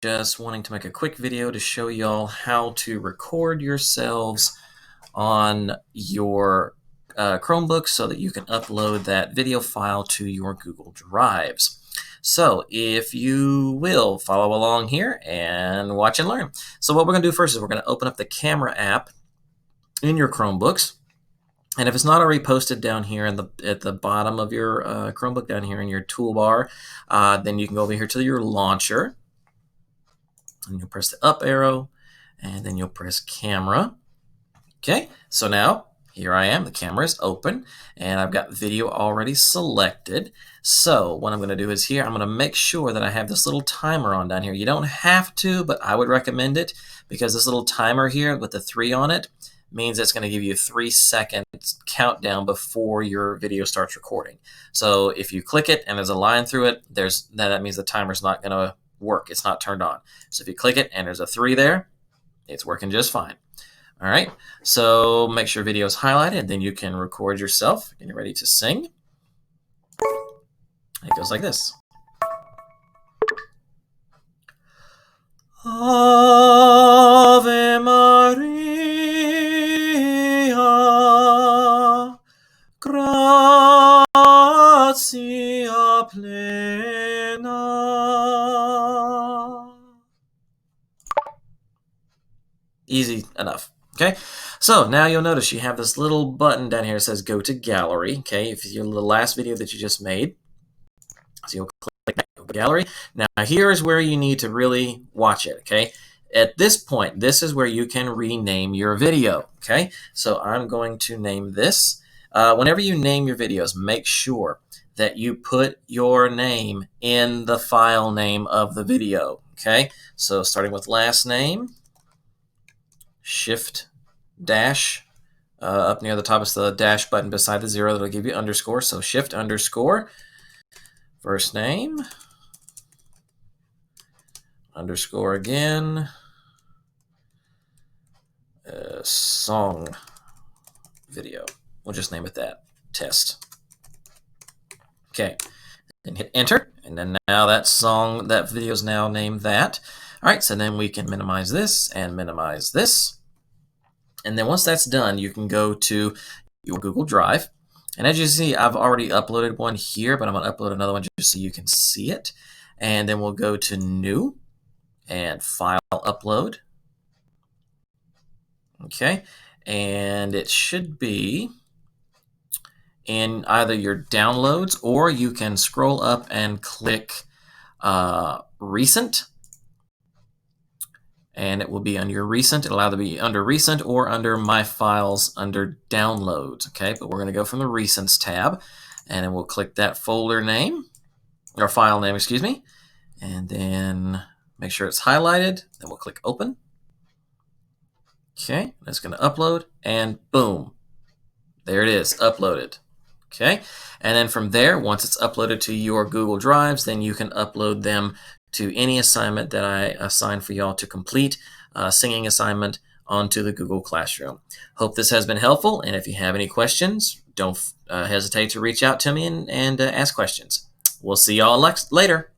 just wanting to make a quick video to show y'all how to record yourselves on your Chromebook so that you can upload that video file to your Google Drives. So if you will follow along here and watch and learn. So what we're going to do first is we're going to open up the camera app in your Chromebooks. And if it's not already posted down here at the bottom of your Chromebook, down here in your toolbar, then you can go over here to your launcher. And you'll press the up arrow, and then you'll press camera. Okay, so now here I am. The camera is open, and I've got video already selected. So what I'm going to do is here, I'm going to make sure that I have this little timer on down here. You don't have to, but I would recommend it because this little timer here with the 3 on it means it's going to give you a 3-second countdown before your video starts recording. So if you click it and there's a line through it, that means the timer's not going to work. It's not turned on. So if you click it and there's a 3 there, it's working just fine. All right, so make sure video is highlighted, then you can record yourself and you're ready to sing. It goes like this. Ave Maria, gratia plena. Easy enough. Okay, so now you'll notice you have this little button down here that says go to gallery. Okay, if you're the last video that you just made, so you'll click go to gallery. Now here is where you need to really watch it. Okay, at this point, this is where you can rename your video. Okay, so I'm going to name this. Whenever you name your videos, make sure that you put your name in the file name of the video. Okay, so starting with last name. Shift dash up near the top is the dash button beside the 0 that'll give you underscore. So shift underscore first name underscore again song video. We'll just name it that, test. Okay, then hit enter, and then now that video is now named that. All right, so then we can minimize this and minimize this. And then once that's done, you can go to your Google Drive. And as you see, I've already uploaded one here, but I'm going to upload another one just so you can see it. And then we'll go to New and File Upload. Okay, and it should be in either your downloads, or you can scroll up and click Recent. And it will be under your recent. It'll either be under recent or under my files under downloads. Okay, but we're going to go from the recents tab, and then we'll click that folder name or file name, excuse me, and then make sure it's highlighted. Then we'll click open. Okay, that's going to upload, and boom, there it is, uploaded. Okay, and then from there, once it's uploaded to your Google Drives, then you can upload them to any assignment that I assign for y'all to complete, singing assignment, onto the Google Classroom. Hope this has been helpful, and if you have any questions, don't hesitate to reach out to me and ask questions. We'll see y'all later.